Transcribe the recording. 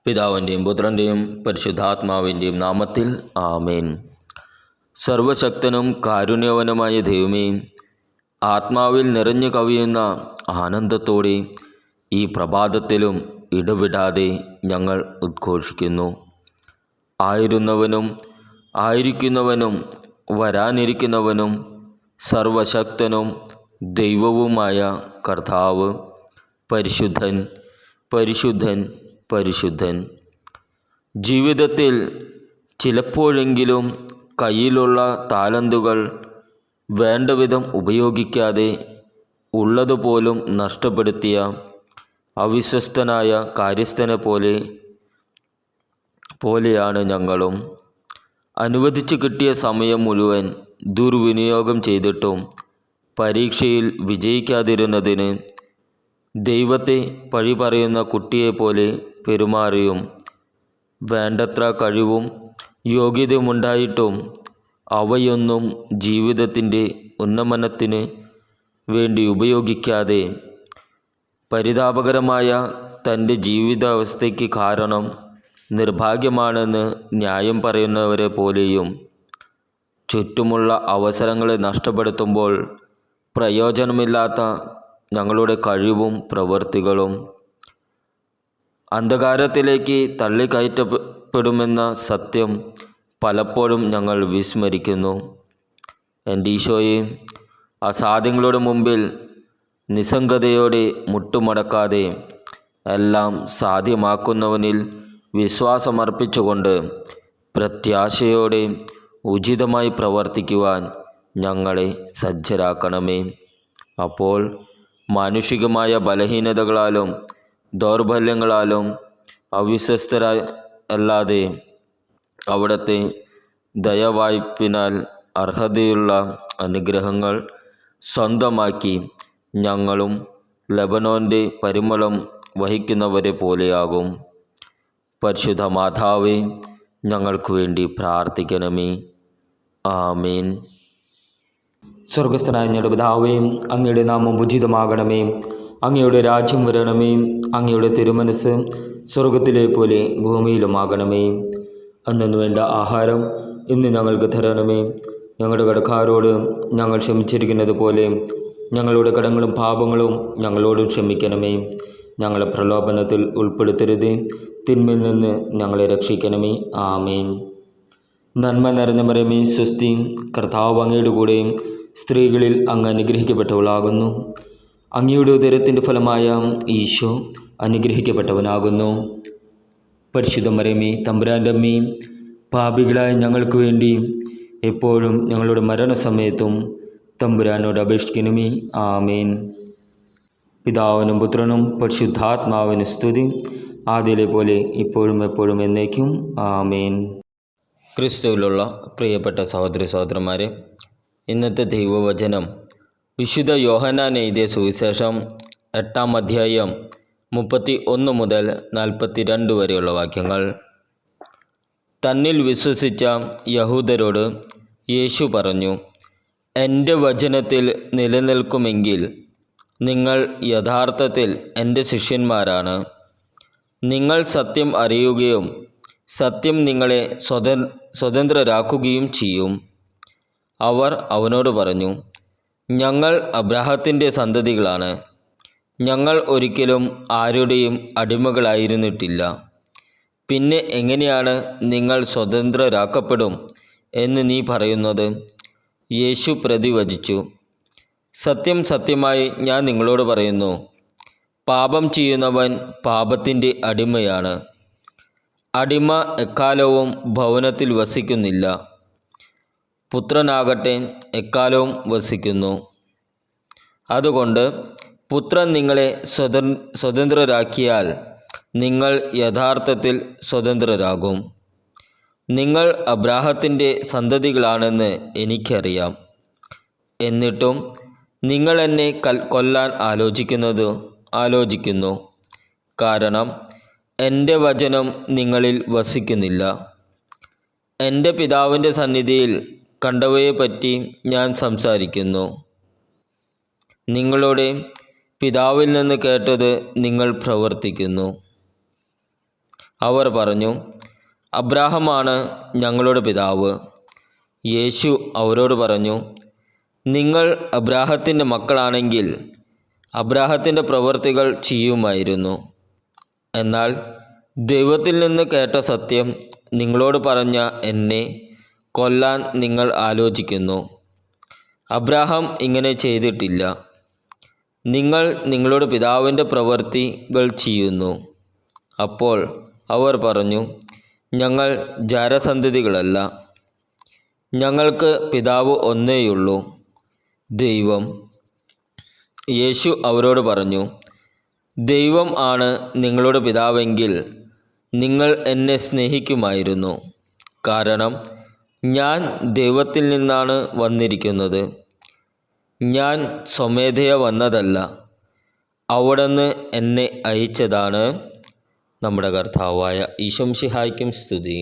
പിതാവിൻ്റെയും പുത്രൻ്റെയും പരിശുദ്ധാത്മാവിൻ്റെയും നാമത്തിൽ ആമേൻ. സർവശക്തനും കാരുണ്യവനുമായ ദൈവമേ, ആത്മാവിൽ നിറഞ്ഞു കവിയുന്ന ആനന്ദത്തോടെ ഈ പ്രഭാതത്തിലും ഇടവിടാതെ ഞങ്ങൾ ഉദ്ഘോഷിക്കുന്നു. ആയിരുന്നവനും ആയിരിക്കുന്നവനും വരാനിരിക്കുന്നവനും സർവശക്തനും ദൈവവുമായ കർത്താവ് പരിശുദ്ധൻ, പരിശുദ്ധൻ, പരിശുദ്ധൻ. ജീവിതത്തിൽ ചിലപ്പോഴെങ്കിലും കയ്യിലുള്ള താലന്തുകൾ വേണ്ടവിധം ഉപയോഗിക്കാതെ ഉള്ളതുപോലും നഷ്ടപ്പെടുത്തിയ അവിശ്വസ്തനായ കാര്യസ്ഥനെ പോലെയാണ് ഞങ്ങളും. അനുവദിച്ചു കിട്ടിയ സമയം മുഴുവൻ ദുർവിനിയോഗം ചെയ്തിട്ടും പരീക്ഷയിൽ വിജയിക്കാതിരുന്നതിന് ദൈവത്തെ പഴി പറയുന്ന കുട്ടിയെപ്പോലെ പെരുമാറിയും വേണ്ടത്ര കഴിവും യോഗ്യതയുമുണ്ടായിട്ടും അവയൊന്നും ജീവിതത്തിൻ്റെ ഉന്നമനത്തിന് വേണ്ടി ഉപയോഗിക്കാതെ പരിതാപകരമായ തൻ്റെ ജീവിതാവസ്ഥയ്ക്ക് കാരണം നിർഭാഗ്യമാണെന്ന് ന്യായം പറയുന്നവരെ പോലെയും ചുറ്റുമുള്ള അവസരങ്ങളെ നഷ്ടപ്പെടുത്തുമ്പോൾ പ്രയോജനമില്ലാത്ത ഞങ്ങളുടെ കഴിവും പ്രവൃത്തികളും അന്ധകാരത്തിലേക്ക് തള്ളിക്കയറ്റപ്പെടുമെന്ന സത്യം പലപ്പോഴും ഞങ്ങൾ വിസ്മരിക്കുന്നു. എൻ്റെ ഈശോയെ, അസാധ്യങ്ങളുടെ മുമ്പിൽ നിസ്സംഗതയോടെ മുട്ടുമടക്കാതെ എല്ലാം സാധ്യമാക്കുന്നവനിൽ വിശ്വാസമർപ്പിച്ചുകൊണ്ട് പ്രത്യാശയോടെ ഉചിതമായി പ്രവർത്തിക്കുവാൻ ഞങ്ങളെ സജ്ജരാക്കണമേ. അപ്പോൾ മാനുഷികമായ ബലഹീനതകളാലും ദൗർബല്യങ്ങളാലും അവിശ്വസ്തരല്ലാതെ അവിടുത്തെ ദയവായ്പിനാൽ അർഹതയുള്ള അനുഗ്രഹങ്ങൾ സ്വന്തമാക്കി ഞങ്ങളും ലെബനോൻ്റെ പരിമളം വഹിക്കുന്നവരെ പോലെയാകും. പരിശുദ്ധ മാതാവേ, ഞങ്ങൾക്ക് വേണ്ടി പ്രാർത്ഥിക്കണമേ. ആമേൻ. സ്വർഗസ്ഥനായ ഞങ്ങളുടെ പിതാവേ, അങ്ങയുടെ നാമം ഉചിതമാകണമേ. അങ്ങയുടെ രാജ്യം വരണമേ. അങ്ങയുടെ തിരുമനസ് സ്വർഗത്തിലെ പോലെ ഭൂമിയിലുമാകണമേ. അന്നു വേണ്ട ആഹാരം ഇന്ന് ഞങ്ങൾക്ക് തരണമേ. ഞങ്ങളുടെ കടക്കാരോട് ഞങ്ങൾ ക്ഷമിച്ചിരിക്കുന്നത് പോലെ ഞങ്ങളുടെ കടങ്ങളും പാപങ്ങളും ഞങ്ങളോട് ക്ഷമിക്കണമേ. ഞങ്ങളെ പ്രലോഭനത്തിൽ ഉൾപ്പെടുത്തരുത്, തിന്മയിൽ നിന്ന് ഞങ്ങളെ രക്ഷിക്കണമേ. ആമേൻ. നന്മ നിറഞ്ഞ മറിയമേ, സ്വസ്തി, കർത്താവ് അങ്ങയുടെ കൂടെ സ്ത്രീകളിൽ അങ്ങ് അനുഗ്രഹിക്കപ്പെട്ടവളാകുന്നു. അങ്ങയുടെ ഉദരത്തിൻ്റെ ഫലമായ ഈശോ അനുഗ്രഹിക്കപ്പെട്ടവനാകുന്നു. പരിശുദ്ധ മറിയമേ, തമ്പുരാൻ്റെ അമ്മേ, പാപികളായ ഞങ്ങൾക്ക് വേണ്ടി എപ്പോഴും ഞങ്ങളുടെ മരണസമയത്തും തമ്പുരാനോട് അപേക്ഷിക്കണമേ. ആമേൻ. പിതാവിനും പുത്രനും പരിശുദ്ധാത്മാവിന് സ്തുതി, ആദ്യയിലെ പോലെ ഇപ്പോഴും എപ്പോഴും എന്നേക്കും. ആമേൻ. ക്രിസ്തുവിലുള്ള പ്രിയപ്പെട്ട സഹോദരി സഹോദരന്മാരെ, ഇന്നത്തെ ദൈവവചനം വിശുദ്ധ യോഹന്നാൻ എഴുതിയ സുവിശേഷം 8-ാം അധ്യായം 31 മുതൽ 42 വരെയുള്ള വാക്യങ്ങൾ. തന്നിൽ വിശ്വസിച്ച യഹൂദരോട് യേശു പറഞ്ഞു, എൻ്റെ വചനത്തിൽ നിലനിൽക്കുമെങ്കിൽ നിങ്ങൾ യഥാർത്ഥത്തിൽ എൻ്റെ ശിഷ്യന്മാരാണ്. നിങ്ങൾ സത്യം അറിയുകയും സത്യം നിങ്ങളെ സ്വതന്ത്രരാക്കുകയും ചെയ്യും. അവർ അവനോട് പറഞ്ഞു, ഞങ്ങൾ അബ്രാഹത്തിൻ്റെ സന്തതികളാണ്. ഞങ്ങൾ ഒരിക്കലും ആരുടെയും അടിമകളായിരുന്നിട്ടില്ല. പിന്നെ എങ്ങനെയാണ് നിങ്ങൾ സ്വതന്ത്രരാക്കപ്പെടും എന്ന് നീ പറയുന്നത്? യേശു പ്രതിവചിച്ചു, സത്യം സത്യമായി ഞാൻ നിങ്ങളോട് പറയുന്നു, പാപം ചെയ്യുന്നവൻ പാപത്തിൻ്റെ അടിമയാണ്. അടിമ എക്കാലവും ഭവനത്തിൽ വസിക്കുന്നില്ല, പുത്രനാകട്ടെ എക്കാലവും വസിക്കുന്നു. അതുകൊണ്ട് പുത്രൻ നിങ്ങളെ സ്വതന്ത്രരാക്കിയാൽ നിങ്ങൾ യഥാർത്ഥത്തിൽ സ്വതന്ത്രരാകും. നിങ്ങൾ അബ്രാഹത്തിൻ്റെ സന്തതികളാണെന്ന് എനിക്കറിയാം. എന്നിട്ടും നിങ്ങൾ എന്നെ കൊല്ലാൻ ആലോചിക്കുന്നു. കാരണം എൻ്റെ വചനം നിങ്ങളിൽ വസിക്കുന്നില്ല. എൻ്റെ പിതാവിൻ്റെ സന്നിധിയിൽ കണ്ടവയെപ്പറ്റി ഞാൻ സംസാരിക്കുന്നു. നിങ്ങളുടെ പിതാവിൽ നിന്ന് കേട്ടത് നിങ്ങൾ പ്രവർത്തിക്കുന്നു. അവർ പറഞ്ഞു, അബ്രാഹമാണ് ഞങ്ങളുടെ പിതാവ്. യേശു അവരോട് പറഞ്ഞു, നിങ്ങൾ അബ്രാഹത്തിൻ്റെ മക്കളാണെങ്കിൽ അബ്രാഹത്തിൻ്റെ പ്രവൃത്തികൾ ചെയ്യുമായിരുന്നു. എന്നാൽ ദൈവത്തിൽ നിന്ന് കേട്ട സത്യം നിങ്ങളോട് പറഞ്ഞ എന്നെ കൊല്ലാൻ നിങ്ങൾ ആലോചിക്കുന്നു. അബ്രാഹാം ഇങ്ങനെ ചെയ്തിട്ടില്ല. നിങ്ങൾ നിങ്ങളുടെ പിതാവിൻ്റെ പ്രവൃത്തികൾ ചെയ്യുന്നു. അപ്പോൾ അവർ പറഞ്ഞു, ഞങ്ങൾ ജാരസന്തതികളല്ല. ഞങ്ങൾക്ക് പിതാവ് ഒന്നേയുള്ളൂ, ദൈവം. യേശു അവരോട് പറഞ്ഞു, ദൈവം ആണ് നിങ്ങളുടെ പിതാവെങ്കിൽ നിങ്ങൾ എന്നെ സ്നേഹിക്കുമായിരുന്നു. കാരണം ഞാൻ ദൈവത്തിൽ നിന്നാണ് വന്നിരിക്കുന്നത്. ഞാൻ സ്വമേധയാ വന്നതല്ല, അവിടുന്ന് എന്നെ അയച്ചതാണ്. നമ്മുടെ കർത്താവായ ഈശോ മിശിഹായ്ക്കും സ്തുതി.